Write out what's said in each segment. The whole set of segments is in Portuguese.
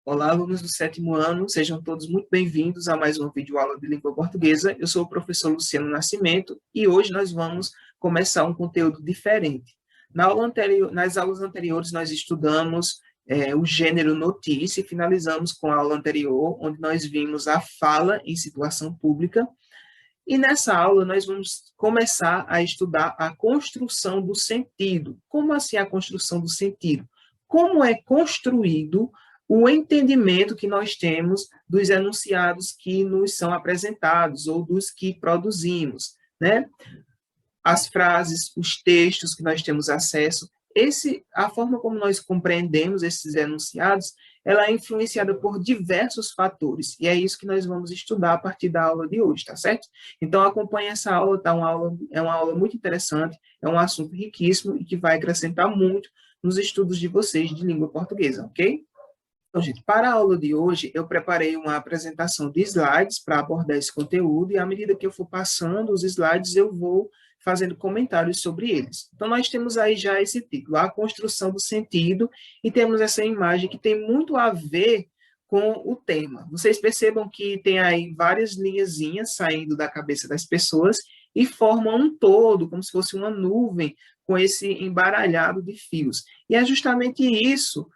Olá, alunos do sétimo ano, sejam todos muito bem-vindos a mais uma videoaula de língua portuguesa. Eu sou o professor Luciano Nascimento e hoje nós vamos começar um conteúdo diferente. Nas aulas anteriores, nós estudamos o gênero notícia e finalizamos com a aula anterior, onde nós vimos a fala em situação pública. E nessa aula, nós vamos começar a estudar a construção do sentido. Como assim a construção do sentido? Como é construído o entendimento que nós temos dos enunciados que nos são apresentados ou dos que produzimos, né? As frases, os textos que nós temos acesso, a forma como nós compreendemos esses enunciados, ela é influenciada por diversos fatores, e é isso que nós vamos estudar a partir da aula de hoje, tá certo? Então, acompanhe essa aula, tá? É uma aula muito interessante, é um assunto riquíssimo e que vai acrescentar muito nos estudos de vocês de língua portuguesa, ok? Então, gente, para a aula de hoje, eu preparei uma apresentação de slides para abordar esse conteúdo, e à medida que eu for passando os slides, eu vou fazendo comentários sobre eles. Então, nós temos aí já esse título, A Construção do Sentido, e temos essa imagem que tem muito a ver com o tema. Vocês percebam que tem aí várias linhazinhas saindo da cabeça das pessoas e formam um todo, como se fosse uma nuvem, com esse embaralhado de fios. E é justamente isso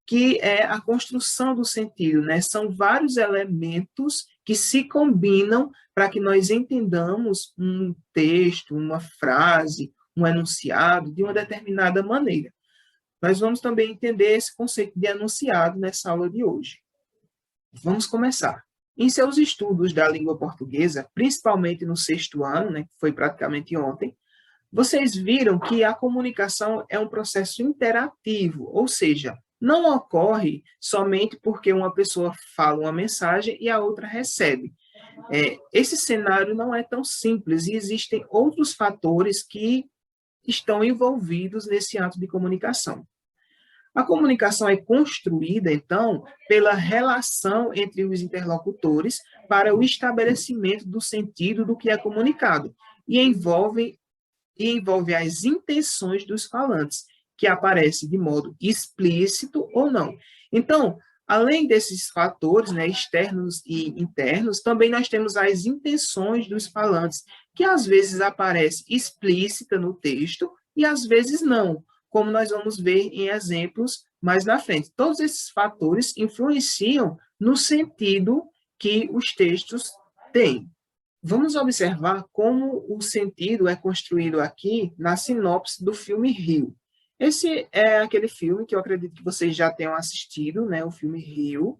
que é a construção do sentido, né? São vários elementos que se combinam para que nós entendamos um texto, uma frase, um enunciado de uma determinada maneira. Nós vamos também entender esse conceito de enunciado nessa aula de hoje. Vamos começar. Em seus estudos da língua portuguesa, principalmente no sexto ano, né, que foi praticamente ontem, vocês viram que a comunicação é um processo interativo, ou seja, não ocorre somente porque uma pessoa fala uma mensagem e a outra recebe. Esse cenário não é tão simples e existem outros fatores que estão envolvidos nesse ato de comunicação. A comunicação é construída, então, pela relação entre os interlocutores para o estabelecimento do sentido do que é comunicado e envolve as intenções dos falantes, que aparecem de modo explícito ou não. Então, além desses fatores, né, externos e internos, também nós temos as intenções dos falantes, que às vezes aparece explícita no texto e às vezes não, como nós vamos ver em exemplos mais na frente. Todos esses fatores influenciam no sentido que os textos têm. Vamos observar como o sentido é construído aqui na sinopse do filme Rio. Esse é aquele filme que eu acredito que vocês já tenham assistido, né? O filme Rio.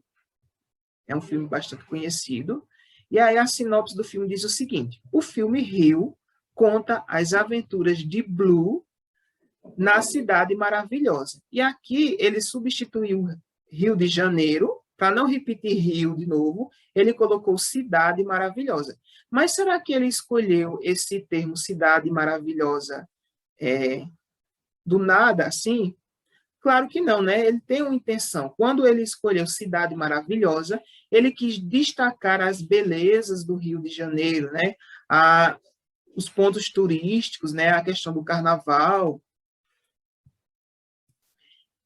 É um filme bastante conhecido. E aí a sinopse do filme diz o seguinte: o filme Rio conta as aventuras de Blue na Cidade Maravilhosa. E aqui ele substituiu Rio de Janeiro, para não repetir Rio de novo, ele colocou Cidade Maravilhosa. Mas será que ele escolheu esse termo Cidade Maravilhosa do nada, assim? Claro que não, né? Ele tem uma intenção. Quando ele escolheu Cidade Maravilhosa, ele quis destacar as belezas do Rio de Janeiro, né? Os pontos turísticos, né? A questão do carnaval.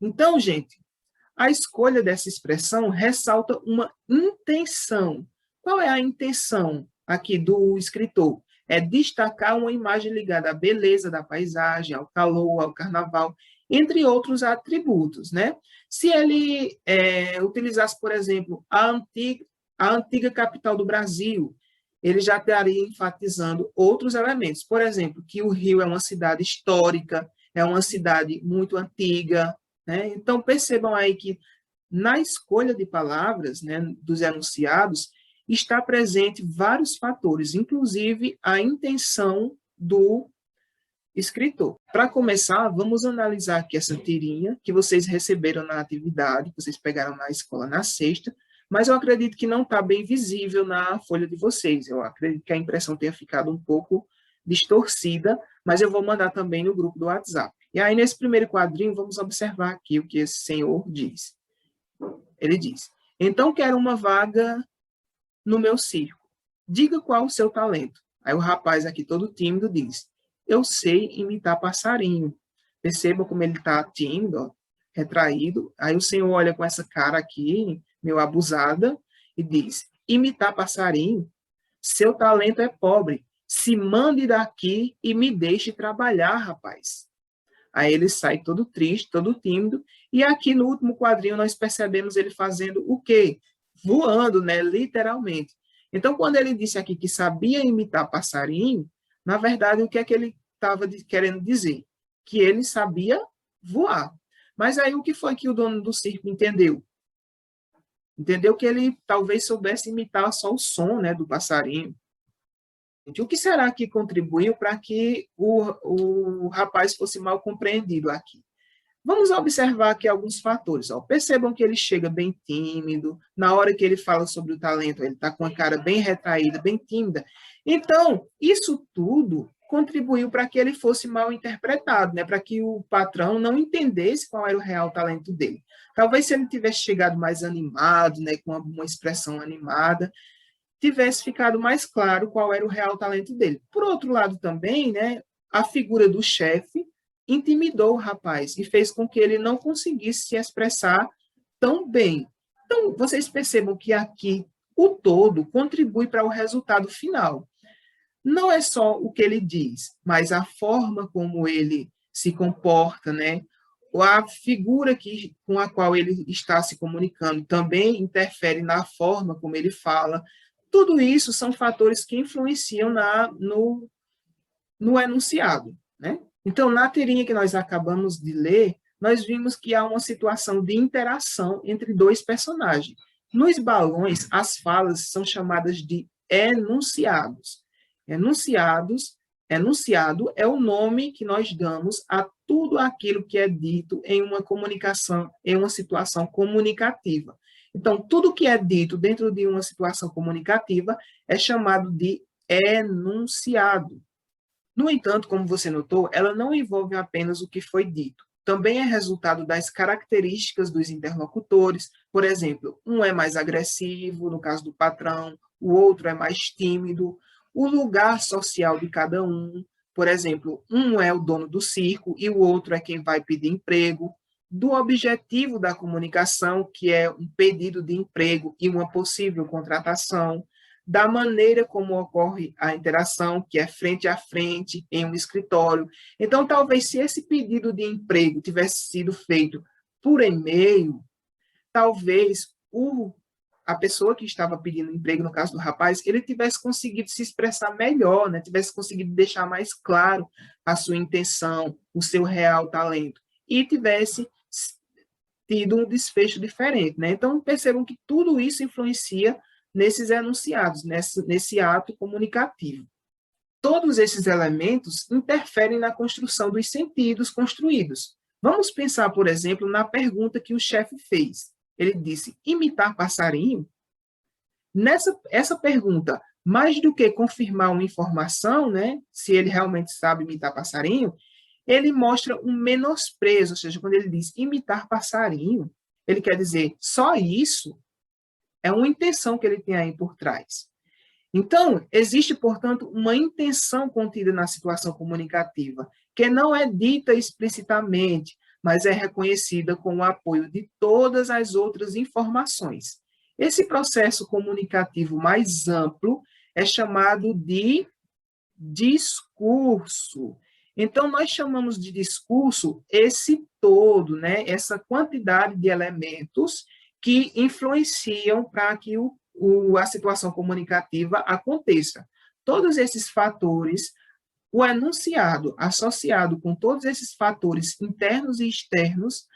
Então, gente, a escolha dessa expressão ressalta uma intenção. Qual é a intenção aqui do escritor? É destacar uma imagem ligada à beleza da paisagem, ao calor, ao carnaval, entre outros atributos, né? Se ele utilizasse, por exemplo, a antiga capital do Brasil, ele já estaria enfatizando outros elementos. Por exemplo, que o Rio é uma cidade histórica, é uma cidade muito antiga, né? Então, percebam aí que na escolha de palavras, né, dos enunciados, está presente vários fatores, inclusive a intenção do escritor. Para começar, vamos analisar aqui essa tirinha que vocês receberam na atividade, que vocês pegaram na escola na sexta, mas eu acredito que não está bem visível na folha de vocês. Eu acredito que a impressão tenha ficado um pouco distorcida, mas eu vou mandar também no grupo do WhatsApp. E aí, nesse primeiro quadrinho, vamos observar aqui o que esse senhor diz. Ele diz: então quero uma vaga no meu circo. Diga qual o seu talento. Aí o rapaz aqui todo tímido diz: eu sei imitar passarinho. Perceba como ele está tímido. Ó. retraído. Aí o Senhor olha com essa cara aqui, meio abusada, e diz: imitar passarinho, seu talento é pobre. Se mande daqui e me deixe trabalhar, rapaz. Aí ele sai todo triste, todo tímido, e aqui no último quadrinho nós percebemos ele fazendo o quê? Voando, né? Literalmente. Então, quando ele disse aqui que sabia imitar passarinho, na verdade, o que é que ele estava querendo dizer? Que ele sabia voar. Mas aí o que foi que o dono do circo entendeu? Entendeu que ele talvez soubesse imitar só o som, né, do passarinho. O que será que contribuiu para que o rapaz fosse mal compreendido aqui? Vamos observar aqui alguns fatores. Ó. Percebam que ele chega bem tímido, na hora que ele fala sobre o talento, ele está com a cara bem retraída, bem tímida. Então, isso tudo contribuiu para que ele fosse mal interpretado, né? Para que o patrão não entendesse qual era o real talento dele. Talvez se ele tivesse chegado mais animado, né, com uma expressão animada, tivesse ficado mais claro qual era o real talento dele. Por outro lado também, né, a figura do chefe intimidou o rapaz e fez com que ele não conseguisse se expressar tão bem. Então, vocês percebam que aqui o todo contribui para o resultado final. Não é só o que ele diz, mas a forma como ele se comporta, né? A figura com a qual ele está se comunicando também interfere na forma como ele fala. Tudo isso são fatores que influenciam no enunciado, né? Então, na tirinha que nós acabamos de ler, nós vimos que há uma situação de interação entre dois personagens. Nos balões, as falas são chamadas de enunciados. Enunciado é o nome que nós damos a tudo aquilo que é dito em uma comunicação, em uma situação comunicativa. Então, tudo que é dito dentro de uma situação comunicativa é chamado de enunciado. No entanto, como você notou, ela não envolve apenas o que foi dito. Também é resultado das características dos interlocutores. Por exemplo, um é mais agressivo, no caso do patrão, o outro é mais tímido. O lugar social de cada um. Por exemplo, um é o dono do circo e o outro é quem vai pedir emprego. Do objetivo da comunicação, que é um pedido de emprego e uma possível contratação, da maneira como ocorre a interação, que é frente a frente, em um escritório. Então, talvez se esse pedido de emprego tivesse sido feito por e-mail, talvez a pessoa que estava pedindo emprego, no caso do rapaz, ele tivesse conseguido se expressar melhor, né? Tivesse conseguido deixar mais claro a sua intenção, o seu real talento, e tivesse tido um desfecho diferente, né? Então, percebam que tudo isso influencia nesses enunciados, nesse ato comunicativo. Todos esses elementos interferem na construção dos sentidos construídos. Vamos pensar, por exemplo, na pergunta que o chefe fez. Ele disse, imitar passarinho? Essa pergunta, mais do que confirmar uma informação, né, se ele realmente sabe imitar passarinho, ele mostra um menosprezo, ou seja, quando ele diz imitar passarinho, ele quer dizer só isso. É uma intenção que ele tem aí por trás. Então, existe, portanto, uma intenção contida na situação comunicativa, que não é dita explicitamente, mas é reconhecida com o apoio de todas as outras informações. Esse processo comunicativo mais amplo é chamado de discurso. Então, nós chamamos de discurso esse todo, né? Essa quantidade de elementos que influenciam para que a situação comunicativa aconteça. Todos esses fatores, o enunciado associado com todos esses fatores internos e externos,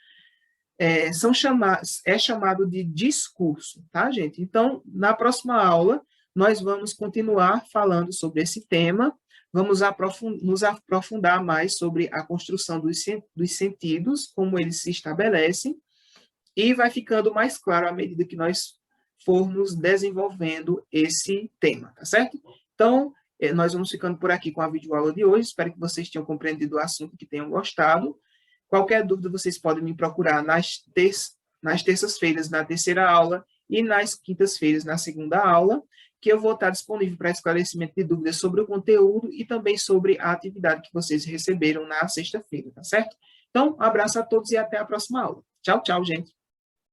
é chamado de discurso, tá, gente? Então, na próxima aula, nós vamos continuar falando sobre esse tema, vamos nos aprofundar mais sobre a construção dos sentidos, como eles se estabelecem, e vai ficando mais claro à medida que nós formos desenvolvendo esse tema, tá certo? Então, nós vamos ficando por aqui com a videoaula de hoje. Espero que vocês tenham compreendido o assunto, que tenham gostado. Qualquer dúvida, vocês podem me procurar nas terças-feiras, na terceira aula, e nas quintas-feiras, na segunda aula, que eu vou estar disponível para esclarecimento de dúvidas sobre o conteúdo e também sobre a atividade que vocês receberam na sexta-feira, tá certo? Então, um abraço a todos e até a próxima aula. Tchau, tchau, gente.